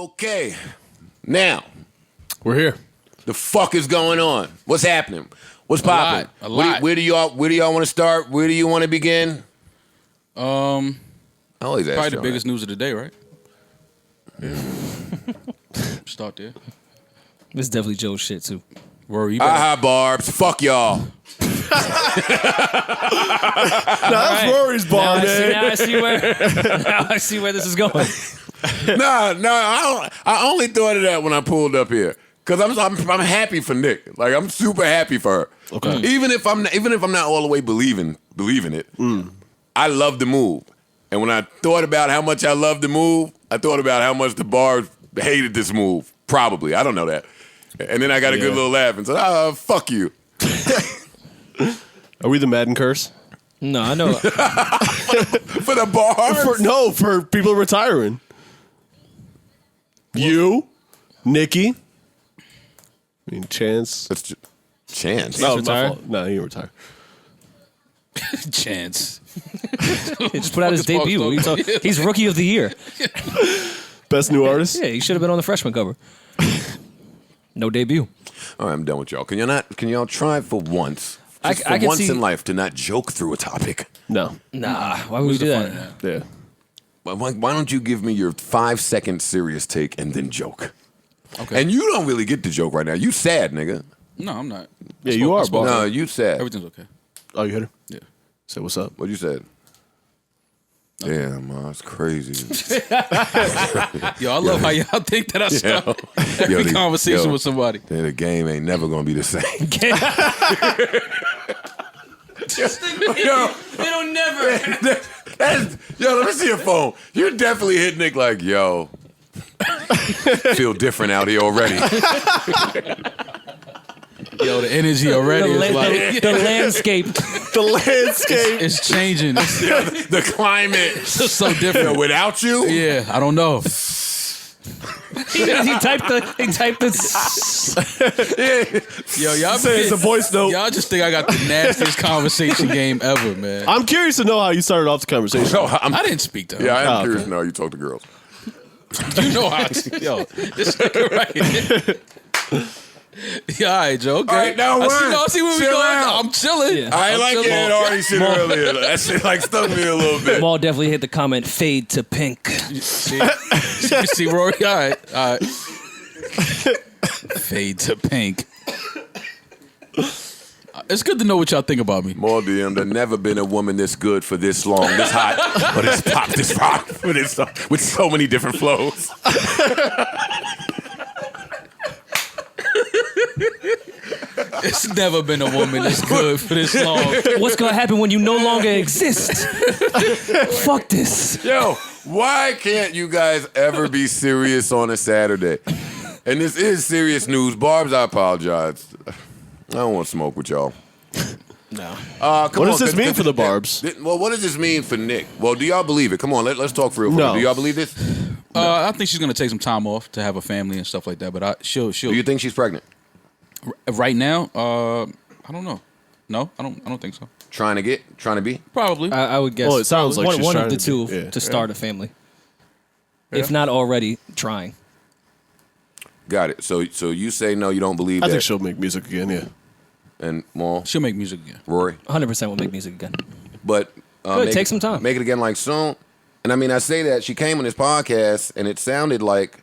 Okay, now we're here. The fuck is going on? What's happening? What's popping? A lot. Where do y'all want to start? Where do you want to begin? I always ask probably the y'all biggest that. news of the day, right? Start there. This is definitely Joe's shit too. Rory, Aha, Barbs. Fuck y'all. That's Rory's bar, man. Now I see where this is going. I only thought of that when I pulled up here. Cause I'm happy for Nick. Like I'm super happy for her. Okay. Even if I'm not all the way believing it, I love the move. And when I thought about how much I love the move, I thought about how much the Barbs hated this move. Probably. I don't know that. And then I got a good little laugh and said, fuck you. Are we the Madden curse? No, I know. For the Barbs? For people retiring. You, Nicki. I mean, Chance. That's just Chance. No, Chance my retired? fault. No, he retired. Chance. He just put out his debut. What are you talking- He's rookie of the year. Best new artist? Yeah, he should have been on the freshman cover. No debut. All right, I'm done with y'all. Can y'all try for once? I Just can for once see- in life to not joke through a topic. No. Nah, why would we do that? Yeah. Why don't you give me your 5-second serious take and then joke? Okay. And you don't really get the joke right now. You sad, nigga. No, I'm not. Yeah, you are, boss. No, you sad. Everything's okay. Oh, you hit her? Yeah. Say what's up. What you said? Damn, that's crazy. Yo, I love how y'all think that I start every conversation with somebody. The game ain't never gonna be the same. It'll never. Let me see your phone. You definitely hit Nick like, yo, feel different out here already. Yo, the energy already is like The landscape. The landscape. it's changing. It's The climate. so different. Without you? Yeah, I don't know. he typed the. Yo, y'all Say it's a voice note. Y'all just think I got the nastiest conversation game ever, man. I'm curious to know how you started off the conversation. No, I didn't speak to him. Yeah, I am Oh, curious okay. to know how you talk to girls. You know how this nigga right. Yeah, all right, Joe. Okay. All right, now I see where we chill going. out. I'm chilling. Yeah. I ain't I'm like chilling. it. Had already shit earlier. That shit like stung me a little bit. Maul definitely hit the comment. Fade to pink. See, Rory. All right. Fade to pink. It's good to know what y'all think about me. More DM, there never been a woman this good for this long, this hot, or this rock, for this with so many different flows. It's never been a woman this good for this long. What's gonna happen when you no longer exist? Fuck this. Yo, why can't you guys ever be serious on a Saturday? And this is serious news. Barbs, I apologize. I don't want to smoke with y'all. No. What What does this mean for the Barbs? Well, what does this mean for Nick? Well, do y'all believe it? Come on, let's talk for real. No. Do y'all believe this? I think she's gonna take some time off to have a family and stuff like that. But she'll. Do you think she's pregnant? Right now, I don't know. No, I don't think so. Trying to be? Probably. I would guess. Well, it sounds like one, she's one trying of the to two be, yeah. to start a family, Yeah. if not already trying. Got it. So you say no, you don't believe I that. think she'll make music again, yeah. And Maul, She'll make music again. Rory. 100% will make music again. But Good, take some time. Make it again like soon. And I mean, I say that she came on this podcast, and it sounded like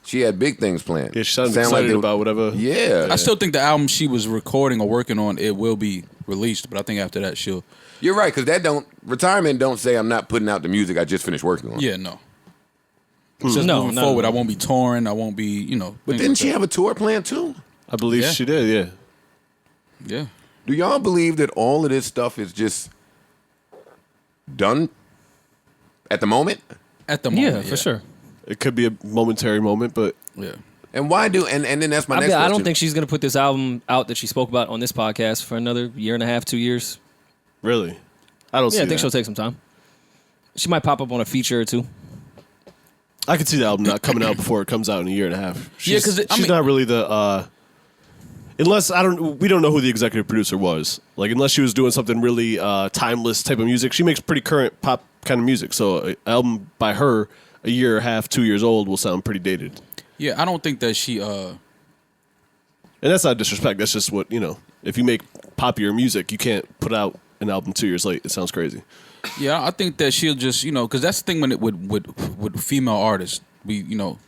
she had big things planned. Yeah, she sounded Sound excited they- about whatever. Yeah, I still think the album she was recording or working on, it will be released. But I think after that, she'll. you're right, because retirement don't say I'm not putting out the music I just finished working on. Yeah, no. It's just No, moving no, forward. no. I won't be touring. I won't be, But didn't she have a tour plan too? I believe Yeah. she did, yeah. Yeah. Do y'all believe that all of this stuff is just done at the moment? At the moment. Yeah, for sure. It could be a momentary moment, but Yeah. And why do? And then that's my next question. I don't think she's gonna put this album out that she spoke about on this podcast for another year and a half, 2 years. really, I don't see Yeah, I think that. she'll take some time. She might pop up on a feature or two. I could see the album not coming out before it comes out in a year and a half. Yeah, 'cause I she's mean- not really the. Unless we don't know who the executive producer was. Like, unless she was doing something really timeless type of music, she makes pretty current pop kind of music. So, an album by her, a year or a half, 2 years old will sound pretty dated. Yeah, I don't think that she. And that's not disrespect. That's just what, if you make popular music, you can't put out an album 2 years late. It sounds crazy. Yeah, I think that she'll just, because that's the thing when it with female artists, you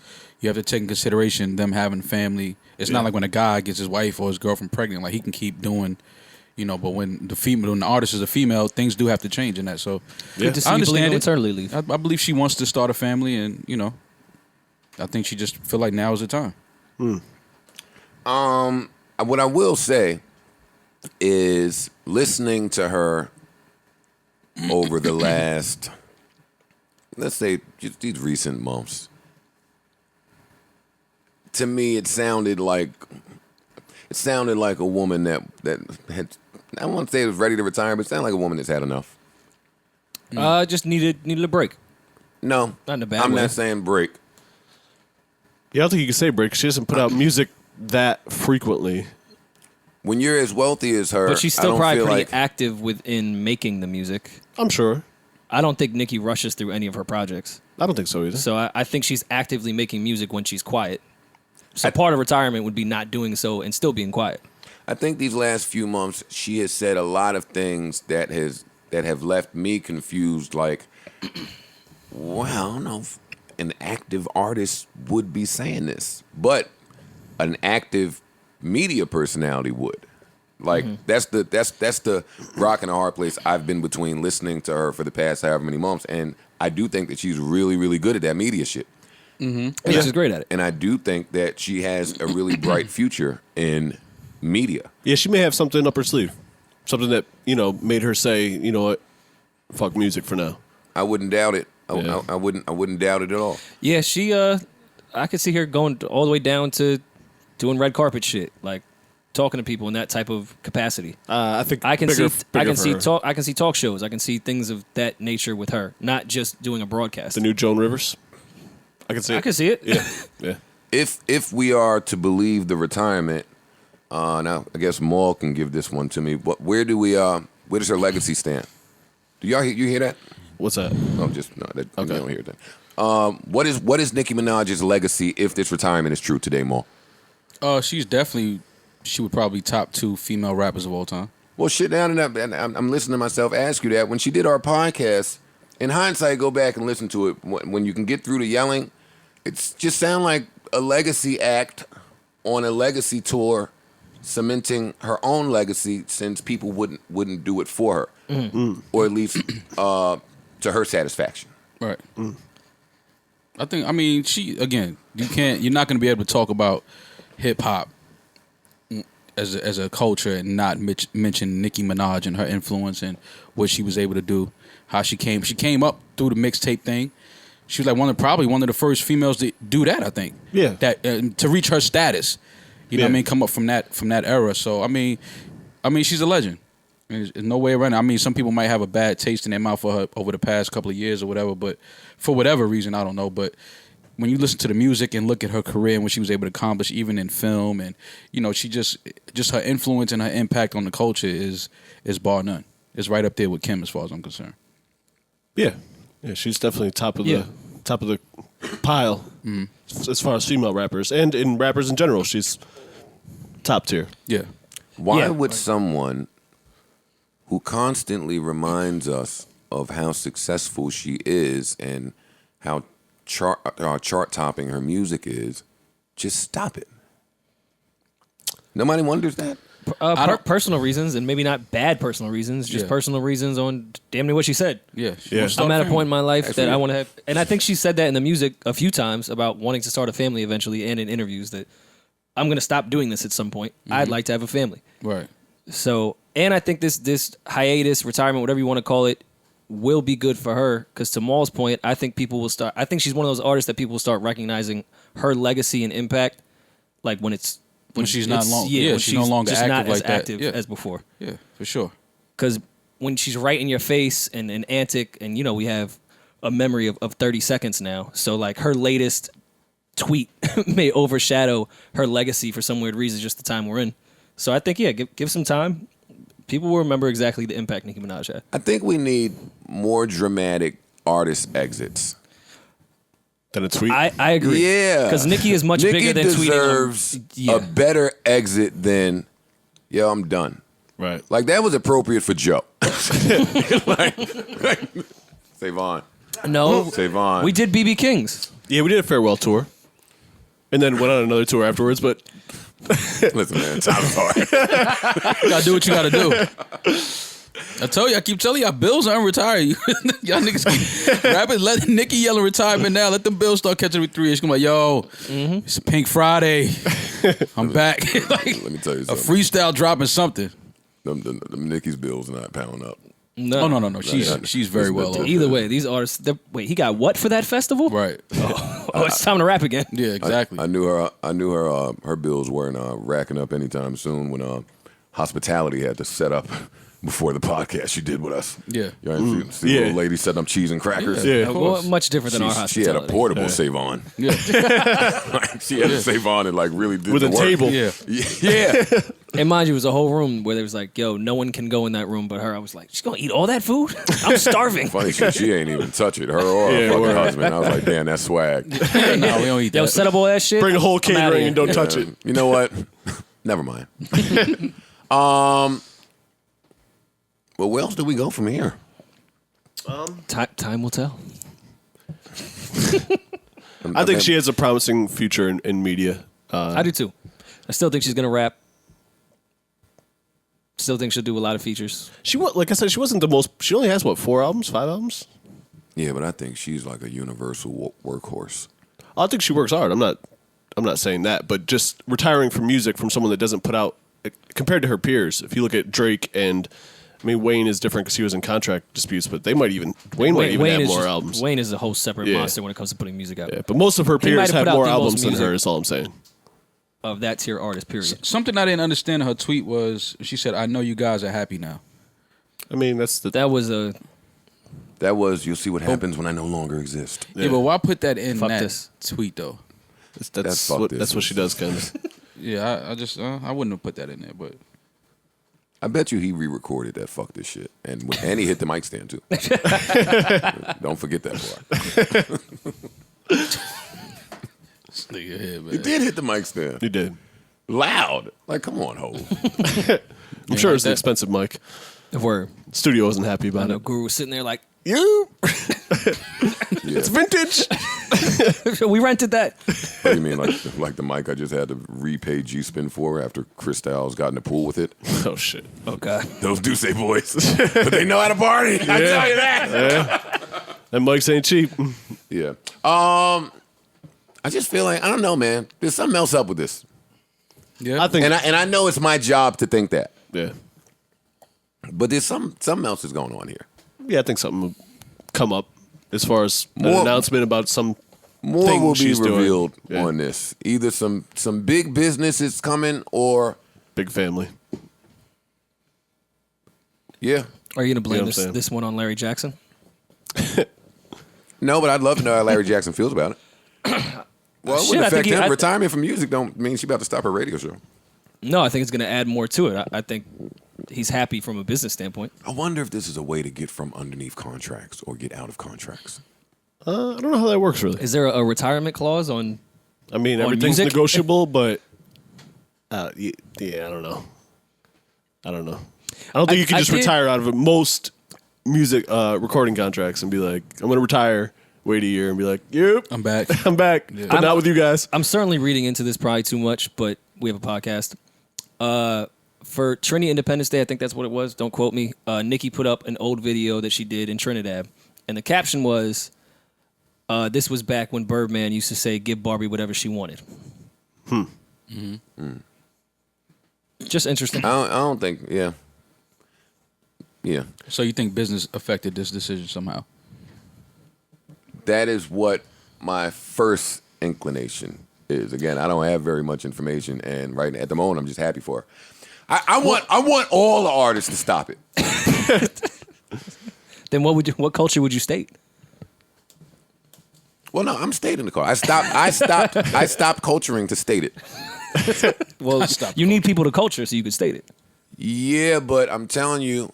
have to take in consideration them having family. It's not like when a guy gets his wife or his girlfriend pregnant, like he can keep doing, but when the artist is a female, things do have to change in that. So Good to see I you believe in understand it. maternity leave. I believe she wants to start a family, and I think she just feel like now is the time. What I will say is listening to her over the last, let's say, just these recent months, to me, it sounded like a woman that had, I won't say it was ready to retire, but it sounded like a woman that's had enough. Just needed a break. No, Not in a bad I'm way. not saying break. Yeah, I don't think you can say break. She doesn't put out music that frequently. When you're as wealthy as her, But she's I still don't probably feel pretty like active within making the music. I'm sure. I don't think Nicki rushes through any of her projects. I don't think so either. So I think she's actively making music when she's quiet. So part of retirement would be not doing so and still being quiet. I think these last few months she has said a lot of things that have left me confused. Like, well, I don't know if an active artist would be saying this, but an active media personality would. Like that's the rock and a hard place I've been between listening to her for the past however many months, and I do think that she's really, really good at that media shit. And she's great at it. And I do think that she has a really bright future in media. Yeah, she may have something up her sleeve. Something that, made her say, you know what, fuck music for now. I wouldn't doubt it. Yeah. I wouldn't doubt it at all. Yeah, she I could see her going all the way down to doing red carpet shit, like talking to people in that type of capacity. I think I can bigger see for her. I can see talk shows. I can see things of that nature with her, not just doing a broadcast. The new Joan Rivers. I can see it. I can see it. Yeah, yeah. If we are to believe the retirement, now I guess Maul can give this one to me. But where does her legacy stand? Do you hear that? What's that? Oh, just no. You don't hear that. What is Nicki Minaj's legacy if this retirement is true today, Maul? She would probably top 2 female rappers of all time. Well, shit down and I'm listening to myself ask you that. When she did our podcast, in hindsight, go back and listen to it. When you can get through the yelling, it's just sound like a legacy act on a legacy tour, cementing her own legacy since people wouldn't do it for her, or at least to her satisfaction. Right. You're not going to be able to talk about hip hop as a culture and not mention Nicki Minaj and her influence and what she was able to do. How she came up through the mixtape thing. She was like probably one of the first females to do that. I think. Yeah. That to reach her status. You know what I mean? Come up from that era. So I mean, she's a legend. There's no way around it. I mean, some people might have a bad taste in their mouth for her over the past couple of years or whatever, but for whatever reason, I don't know. But when you listen to the music and look at her career and what she was able to accomplish, even in film, and she just her influence and her impact on the culture is bar none. It's right up there with Kim as far as I'm concerned. Yeah. Yeah, she's definitely top of the pile as far as female rappers and in rappers in general. She's top tier. Yeah. Why would someone who constantly reminds us of how successful she is and how chart-topping her music is, just stop it? Nobody wonders that? Personal reasons, and maybe not bad personal reasons, just Yeah. personal reasons on damn near what she said. Yeah. I'm at a point in my life that I want to have, and I think she said that in the music a few times about wanting to start a family eventually, and in interviews that I'm going to stop doing this at some point. I'd like to have a family. Right. So, and I think this hiatus, retirement, whatever you want to call it, will be good for her. Because to Maul's point, I think people will start. I think she's one of those artists that people will start recognizing her legacy and impact, like when she's not long. Yeah, Yeah, when she's no longer just active not as like that. active Yeah. as before. Yeah, for sure. Because when she's right in your face and antic, and we have a memory of 30 seconds now. So like her latest tweet may overshadow her legacy for some weird reason, just the time we're in. So I think, give some time. People will remember exactly the impact Nicki Minaj had. I think we need more dramatic artist exits. Than a tweet. I agree. Yeah. Because Nicki is much bigger than tweeting. Nicki deserves a better exit than, yo, I'm done. Right. Like, that was appropriate for Joe. like, Savon. No. Savon. We did BB King's. Yeah, we did a farewell tour. And then went on another tour afterwards, but... Listen, man, time's hard. You gotta do what you gotta do. I keep telling y'all, Bills aren't retired. Y'all niggas keep rapping, let Nicki yelling retirement now. Let them Bills start catching with 3 inch. Come like, yo, It's a Pink Friday. I'm back. Like, Let me tell you a something. freestyle dropping something. Them Nicki's bills are not pounding up. No. Oh, no. She's very well off. Either way, these artists. Wait, he got what for that festival? Right. Oh, it's time to rap again. Yeah, exactly. I knew her. Her bills weren't racking up anytime soon when hospitality had to set up before the podcast she did with us. Yeah. You know, see the little lady setting up cheese and crackers. Yeah. Well, much different than our hospitality. She had a portable save-on. Yeah. Like, she had a save-on and like really did With the a work. table. Yeah. Yeah. And mind you, it was a whole room where there was like, yo, no one can go in that room but her. I was like, she's going to eat all that food? I'm starving. Funny shit, she ain't even touch it. Her or her Yeah, fucking word. husband. I was like, damn, that's swag. No, we don't eat that. Yo, set up all that shit. Bring a whole I'm outta catering here. and don't touch it. You know what? Never mind. Well, where else do we go from here? Time will tell. I think she has a promising future in media. I do too. I still think she's going to rap. Still think she'll do a lot of features. Like I said, she wasn't the most. She only has 4 albums, 5 albums. Yeah, but I think she's like a universal workhorse. I think she works hard. I'm not saying that, but just retiring from music from someone that doesn't put out compared to her peers. If you look at Drake and Wayne is different because he was in contract disputes, but Wayne might even have more albums. Wayne is a whole separate monster when it comes to putting music out. Yeah, but most of her He might peers have have put out more the most albums than music. her. Is all I'm saying. Of that tier artist, period. Something I didn't understand in her tweet was she said, I know you guys are happy now. I mean, that's the That was a You'll see what happens when I no longer exist. Yeah, but why put that in Fuck that this. tweet though? That's fuck this. that's what she does, kind of. Yeah, I just I wouldn't have put that in there, but I bet you he re-recorded that fuck this shit. And he hit the mic stand too. Don't forget that part. this nigga here, man. He did hit the mic stand. You did. Loud. Like, come on, ho. I'm sure like it's an that. expensive mic. word. Studio wasn't happy I about know it. Guru was sitting there like, You. Yeah. It's vintage. we rented that. What do you mean, like the mic I just had to repay G-Spin for after Chris Styles got in the pool with it? Oh shit. Oh, God. Those do say boys. But they know how to party. I tell you that. And mics ain't cheap. Yeah. I just feel like, I don't know, man. There's something else up with this. Yeah. I think. And I know it's my job to think that. Yeah. But there's something else is going on here. Yeah, I think something will come up as far as an More- announcement about some. More thing will be she's doing. revealed Yeah. on this. Either some big business is coming or, Big family. yeah. Are you going to blame You know what I'm saying? this one on Larry Jackson? No, but I'd love to know how Larry Jackson feels about it. Well, it Shit, wouldn't I think affect him. he- Retirement from music don't mean she's about to stop her radio show. No, I think it's going to add more to it. I think he's happy from a business standpoint. I wonder if this is a way to get from underneath contracts or get out of contracts. I don't know how that works really. Is there a retirement clause on? I mean, On everything's music? negotiable, but yeah, I don't know. I don't think you can I just did- retire out of it. Most music recording contracts and be like, I'm going to retire, wait a year, and be like, yep, I'm back. I'm back, but not with you guys. I'm certainly reading into this probably too much, but we have a podcast. For Trinity Independence Day, I think that's what it was. Don't quote me. Nicki put up an old video that she did in Trinidad, and the caption was, "This was back when Birdman used to say, give Barbie whatever she wanted." Just interesting. I don't think, yeah. Yeah. So you think business affected this decision somehow? That is what my first inclination is. Again, I don't have very much information, and right at the moment, I'm just happy for her. I want all the artists to stop it. Then what culture would you state? Well, no, I'm stating the car. I stopped culturing to state it. Well, Stop you need people to culture so you could state it. Yeah, but I'm telling you,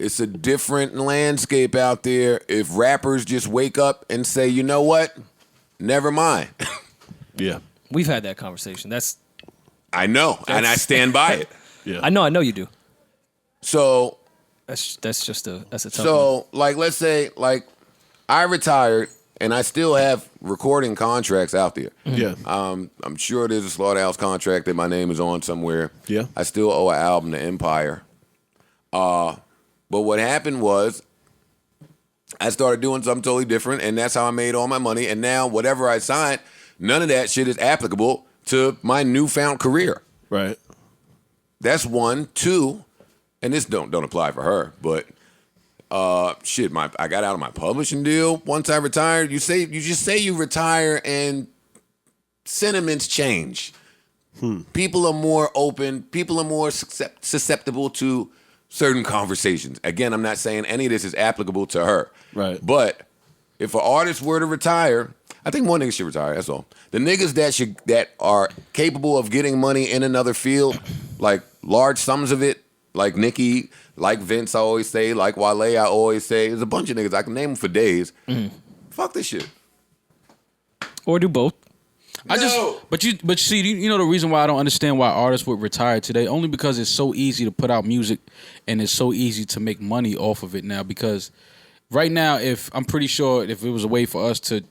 it's a different landscape out there. If rappers just wake up and say, you know what? never mind. Yeah. We've had that conversation. I know, and I stand by it. Yeah. I know you do. So, That's a tough one. so like, let's say, like, I retired, and I still have recording contracts out there. Yeah. I'm sure there's a Slaughterhouse contract that my name is on somewhere. Yeah. I still owe an album to Empire. But what happened was I started doing something totally different, and that's how I made all my money. And now whatever I signed, none of that shit is applicable to my newfound career. Right. That's one. Two, and this don't apply for her, but I got out of my publishing deal once I retired. You just say you retire and sentiments change. People are more open. People are more susceptible to certain conversations. Again, I'm not saying any of this is applicable to her. Right. But if an artist were to retire, I think more niggas should retire. That's all. The niggas that are capable of getting money in another field, like large sums of it, like Nicki, like Vince, I always say, like Wale, I always say. There's a bunch of niggas I can name them for days. Fuck this shit. Or do both. But see, you know the reason why I don't understand why artists would retire today, only because it's so easy to put out music and it's so easy to make money off of it now. Because right now, I'm pretty sure if it was a way for us to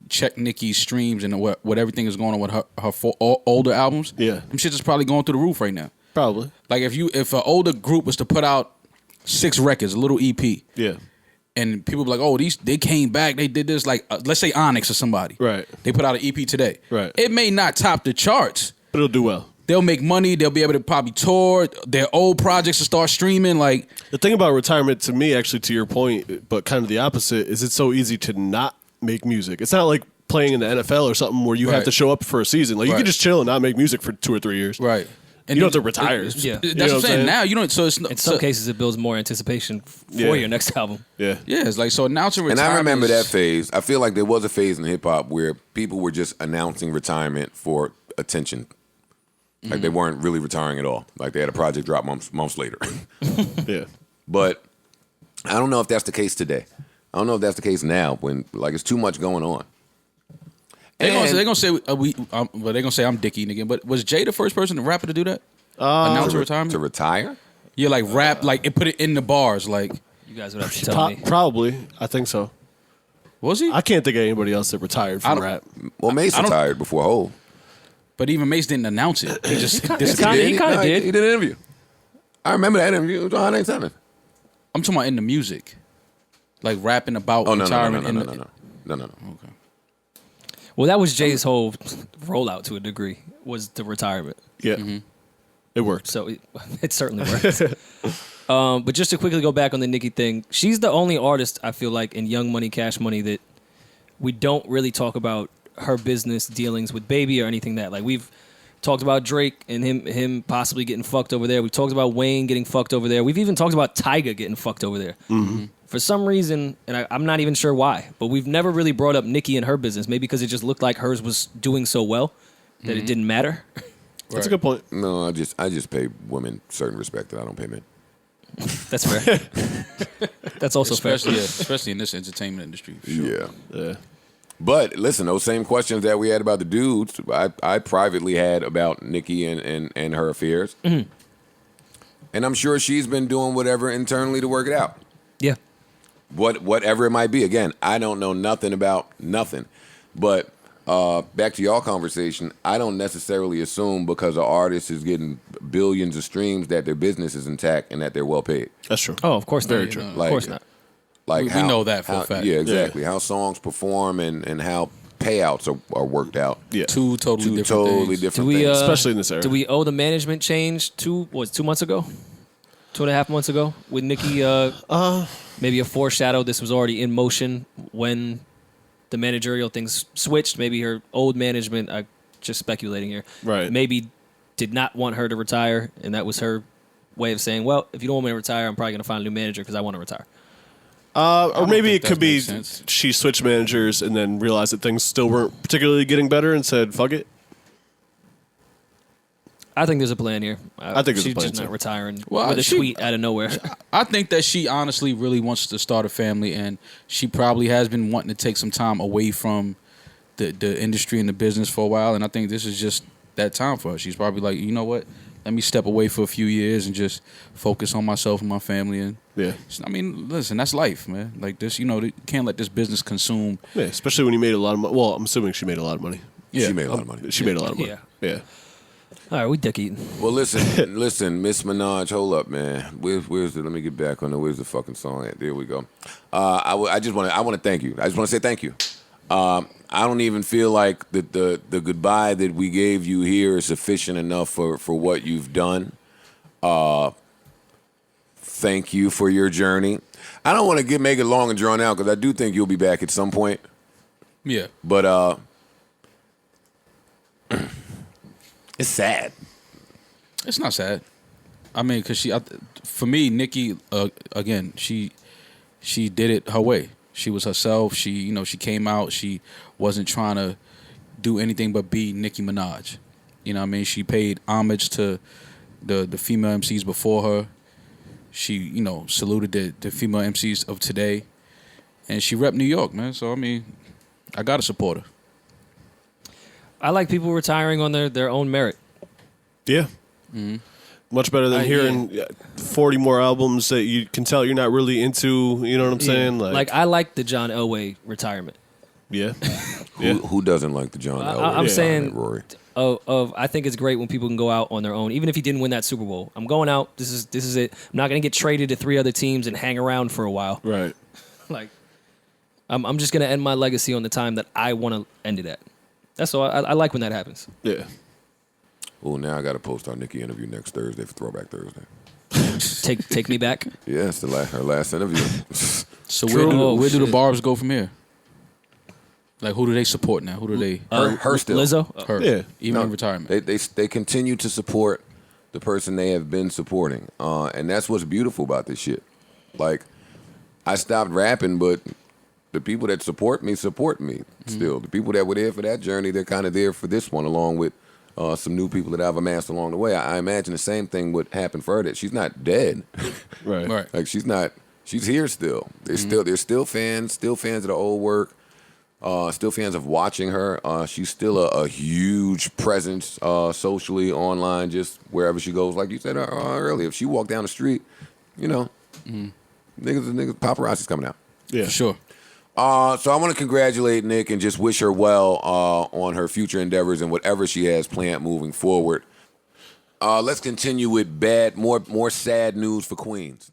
check Nicki's streams and what everything is going on with her older albums, them shit is probably going through the roof right now. Probably. Like if an older group was to put out 6 records, a little EP, and people be like, oh, they came back, they did this, like let's say Onyx or somebody, right? They put out an EP today, right? It may not top the charts, but it'll do well. They'll make money. They'll be able to probably tour their old projects and start streaming. Like the thing about retirement, to me, actually, to your point, but kind of the opposite, is it's so easy to not make music. It's not like playing in the NFL or something where you have to show up for a season. Like you can just chill and not make music for 2 or 3 years, right? And you don't have to retire. That's what I'm saying. Now you don't. So it's in some cases it builds more anticipation for your next album. Yeah, it's like so announcing retirement. And I remember that phase. I feel like there was a phase in hip hop where people were just announcing retirement for attention. Like they weren't really retiring at all. Like they had a project drop months later. Yeah, but I don't know if that's the case today. I don't know if that's the case now when like it's too much going on. They're gonna say they're gonna say I'm Dickie again. But was Jay the first person, the rapper, to do that? Announce retirement to retire? Yeah, like rap, like it put it in the bars. Like you guys would have to tell me. Probably, I think so. Was he? I can't think of anybody else that retired from rap. Well, Mace retired before Hov. But even Mace didn't announce it. He just he kind of did. He did an interview. I remember that interview. It was on 97. I'm talking about in the music, like rapping about retirement. No. Okay. Well, that was Jay's whole rollout to a degree, was the retirement. Yeah. It worked. So it certainly worked. But just to quickly go back on the Nicki thing, she's the only artist, I feel like, in Young Money, Cash Money that we don't really talk about her business dealings with Baby or anything that. Like, we've talked about Drake and him possibly getting fucked over there. We've talked about Wayne getting fucked over there. We've even talked about Tyga getting fucked over there. Mm-hmm. For some reason, and I'm not even sure why, but we've never really brought up Nicki and her business. Maybe because it just looked like hers was doing so well that it didn't matter. That's a good point. No, I just pay women certain respect that I don't pay men. That's fair. That's also fair. Especially in this entertainment industry. Sure. Yeah. But listen, those same questions that we had about the dudes, I privately had about Nicki and her affairs. Mm-hmm. And I'm sure she's been doing whatever internally to work it out. Yeah. Whatever it might be. Again, I don't know nothing about nothing. But back to y'all conversation, I don't necessarily assume because an artist is getting billions of streams that their business is intact and that they're well paid. That's true. Oh, of course, very true. Of course not. Like we know that for a fact. Yeah, exactly. How songs perform and how payouts are worked out. Yeah. Two totally different things. Especially in this era. Do we owe the management change 2 months ago? 2.5 months ago with Nicki? Maybe a foreshadow. This was already in motion when the managerial things switched. Maybe her old management, I'm just speculating here, right? Maybe did not want her to retire, and that was her way of saying, well, if you don't want me to retire, I'm probably going to find a new manager because I want to retire. Or maybe it could be she switched managers and then realized that things still weren't particularly getting better and said, fuck it. I think there's a plan here. I think there's a plan She's just not retiring with a tweet out of nowhere. I think that she honestly really wants to start a family, and she probably has been wanting to take some time away from the industry and the business for a while, and I think this is just that time for her. She's probably like, you know what? Let me step away for a few years and just focus on myself and my family. And I mean, listen, that's life, man. Like this, you can't let this business consume. Yeah, especially when you made a lot of money. Well, I'm assuming she made a lot of money. Yeah. She made a lot of money. She made a lot of money. Yeah. All right, we dick eating. Well, listen, Miss Minaj, hold up, man. Where's the? Let me get back on there. Where's the fucking song at? There we go. I want to thank you. I just want to say thank you. I don't even feel like the goodbye that we gave you here is sufficient enough for what you've done. Thank you for your journey. I don't want to make it long and drawn out because I do think you'll be back at some point. Yeah. But it's sad. It's not sad. I mean, because for me, Nicki, again, she did it her way. She was herself. She came out. She wasn't trying to do anything but be Nicki Minaj. You know what I mean? She paid homage to the female MCs before her. She, saluted the female MCs of today. And she repped New York, man. So, I mean, I got to support her. I like people retiring on their own merit. Yeah. Mm-hmm. Much better than hearing 40 more albums that you can tell you're not really into. You know what I'm saying? Like I like the John Elway retirement. Yeah. Who doesn't like the John Elway? I'm saying, Rory. I think it's great when people can go out on their own, even if he didn't win that Super Bowl. I'm going out. This is it. I'm not going to get traded to 3 other teams and hang around for a while. Right. Like, I'm just going to end my legacy on the time that I want to end it at. That's all. I like when that happens. Yeah. Oh, now I got to post our Nicki interview next Thursday for Throwback Thursday. Take me back. Yeah, it's her last interview. So where do the Barbs go from here? Like, who do they support now? Who do they? Her still. Lizzo? Her. Yeah. Even in retirement. They continue to support the person they have been supporting. And that's what's beautiful about this shit. Like, I stopped rapping, but the people that support me still. The people that were there for that journey, they're kind of there for this one, along with some new people that I've amassed along the way. I imagine the same thing would happen for her. That she's not dead. Right. Like, she's here still. They're still fans of the old work. Still fans of watching her. She's still a huge presence socially, online, just wherever she goes. Like you said earlier, if she walked down the street, niggas paparazzi's coming out. Yeah. For sure. So I want to congratulate Nick and just wish her well on her future endeavors and whatever she has planned moving forward. Let's continue with more sad news for Queens.